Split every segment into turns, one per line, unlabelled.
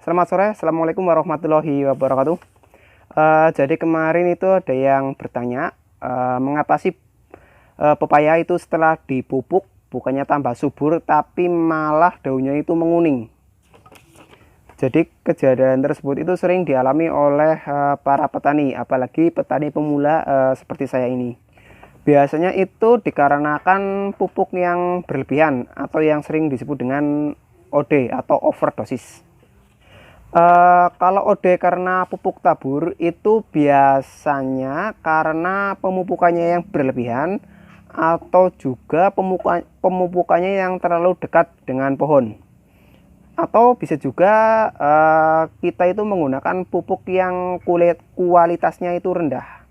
Selamat sore, Assalamualaikum warahmatullahi wabarakatuh. Jadi kemarin itu ada yang bertanya, mengapa sih pepaya itu setelah dipupuk bukannya tambah subur, tapi malah daunnya itu menguning. Jadi kejadian tersebut itu sering dialami oleh para petani, apalagi petani pemula seperti saya ini. Biasanya itu dikarenakan pupuk yang berlebihan atau yang sering disebut dengan OD atau overdosis. Kalau OD karena pupuk tabur itu biasanya karena pemupukannya yang berlebihan atau juga pemupukannya yang terlalu dekat dengan pohon, atau bisa juga kita itu menggunakan pupuk yang kualitasnya itu rendah.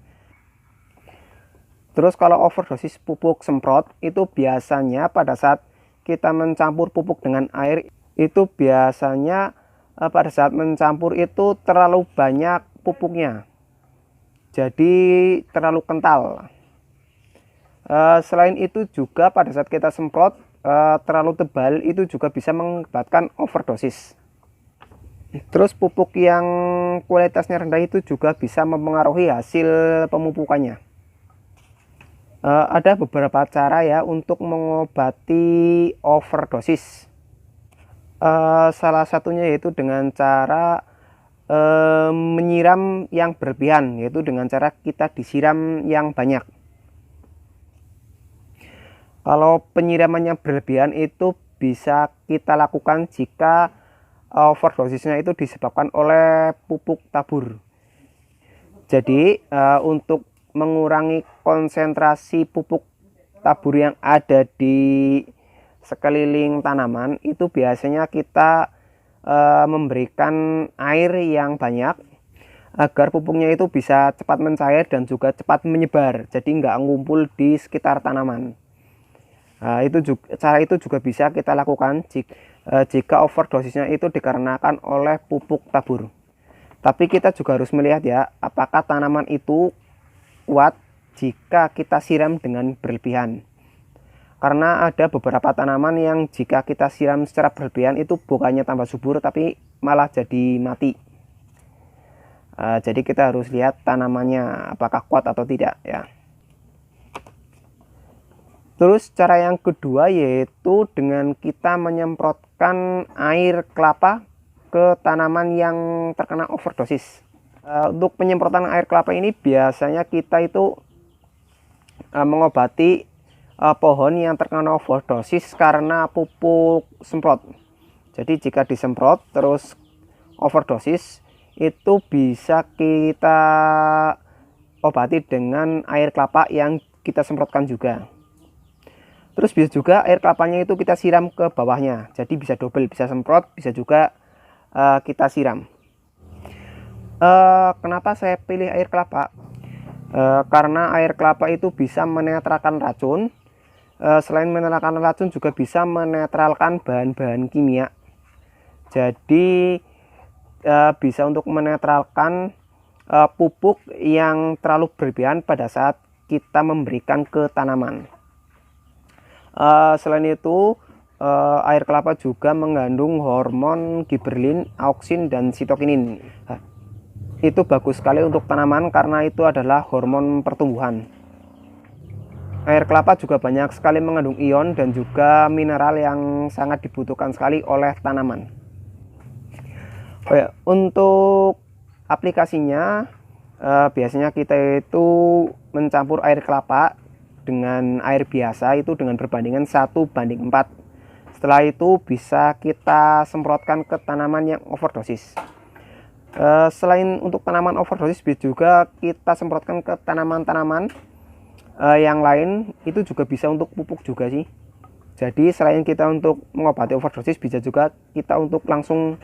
Terus kalau overdosis pupuk semprot itu biasanya pada saat kita mencampur pupuk dengan air itu biasanya pada saat mencampur itu terlalu banyak pupuknya, jadi terlalu kental. Selain itu juga pada saat kita semprot terlalu tebal itu juga bisa mengakibatkan overdosis. Terus pupuk yang kualitasnya rendah itu juga bisa mempengaruhi hasil pemupukannya. Ada beberapa cara ya untuk mengobati overdosis. Salah satunya yaitu dengan cara menyiram yang berlebihan, yaitu dengan cara kita disiram yang banyak. Kalau penyiraman yang berlebihan itu bisa kita lakukan jika overdosisnya itu disebabkan oleh pupuk tabur. Jadi untuk mengurangi konsentrasi pupuk tabur yang ada di sekeliling tanaman itu biasanya kita memberikan air yang banyak agar pupuknya itu bisa cepat mencair dan juga cepat menyebar, jadi nggak ngumpul di sekitar tanaman. Cara itu juga bisa kita lakukan jika overdosisnya itu dikarenakan oleh pupuk tabur. Tapi kita juga harus melihat ya, apakah tanaman itu kuat jika kita siram dengan berlebihan. Karena ada beberapa tanaman yang jika kita siram secara berlebihan itu bukannya tambah subur tapi malah jadi mati. Jadi kita harus lihat tanamannya apakah kuat atau tidak ya. Terus cara yang kedua yaitu dengan kita menyemprotkan air kelapa ke tanaman yang terkena overdosis. Untuk penyemprotan air kelapa ini biasanya kita itu mengobati pohon yang terkena overdosis karena pupuk semprot. Jadi jika disemprot terus overdosis itu bisa kita obati dengan air kelapa yang kita semprotkan juga. Terus bisa juga air kelapanya itu kita siram ke bawahnya, jadi bisa double, bisa semprot bisa juga kita siram. Kenapa saya pilih air kelapa? Karena air kelapa itu bisa menetralkan racun. Selain menetralkan racun juga bisa menetralkan bahan-bahan kimia. Jadi bisa untuk menetralkan pupuk yang terlalu berlebihan pada saat kita memberikan ke tanaman. Selain itu air kelapa juga mengandung hormon giberlin, auksin, dan sitokinin. Itu bagus sekali untuk tanaman karena itu adalah hormon pertumbuhan. Air kelapa juga banyak sekali mengandung ion dan juga mineral yang sangat dibutuhkan sekali oleh tanaman. Untuk aplikasinya biasanya kita itu mencampur air kelapa dengan air biasa itu dengan perbandingan 1:4. Setelah itu bisa kita semprotkan ke tanaman yang overdosis. Selain untuk tanaman overdosis bisa juga kita semprotkan ke tanaman-tanaman yang lain, itu juga bisa untuk pupuk juga sih. Jadi selain kita untuk mengobati overdosis bisa juga kita untuk langsung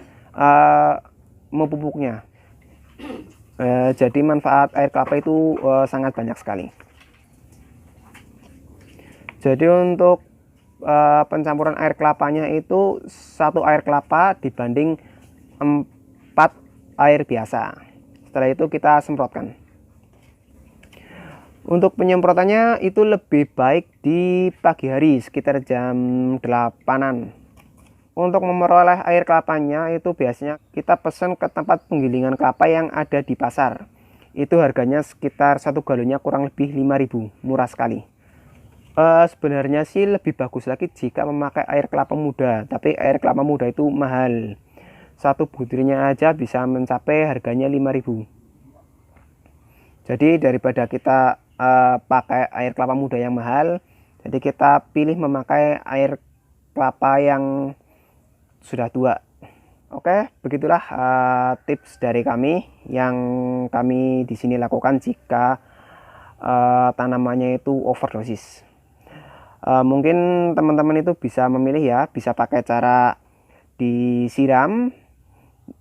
memupuknya. Jadi manfaat air kelapa itu sangat banyak sekali. Jadi untuk pencampuran air kelapanya itu 1 air kelapa dibanding 4 air biasa. Setelah itu kita semprotkan. Untuk penyemprotannya itu lebih baik di pagi hari sekitar jam 8-an. Untuk memperoleh air kelapanya itu biasanya kita pesan ke tempat penggilingan kelapa yang ada di pasar. Itu harganya sekitar 1 galonnya kurang lebih 5.000, murah sekali. Sebenarnya sih lebih bagus lagi jika memakai air kelapa muda, tapi air kelapa muda itu mahal. Satu butirnya aja bisa mencapai harganya 5.000. Jadi daripada kita pakai air kelapa muda yang mahal, jadi kita pilih memakai air kelapa yang sudah tua. Oke, begitulah tips dari kami yang kami di sini lakukan jika tanamannya itu overdosis. Mungkin teman-teman itu bisa memilih ya, bisa pakai cara disiram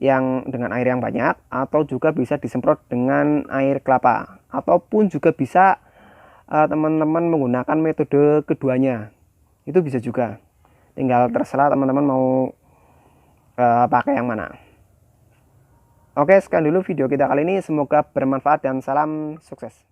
yang dengan air yang banyak, atau juga bisa disemprot dengan air kelapa, ataupun juga bisa teman-teman menggunakan metode keduanya, itu bisa juga. Tinggal terserah teman-teman mau pakai yang mana. Oke, sekian dulu video kita kali ini, semoga bermanfaat dan salam sukses.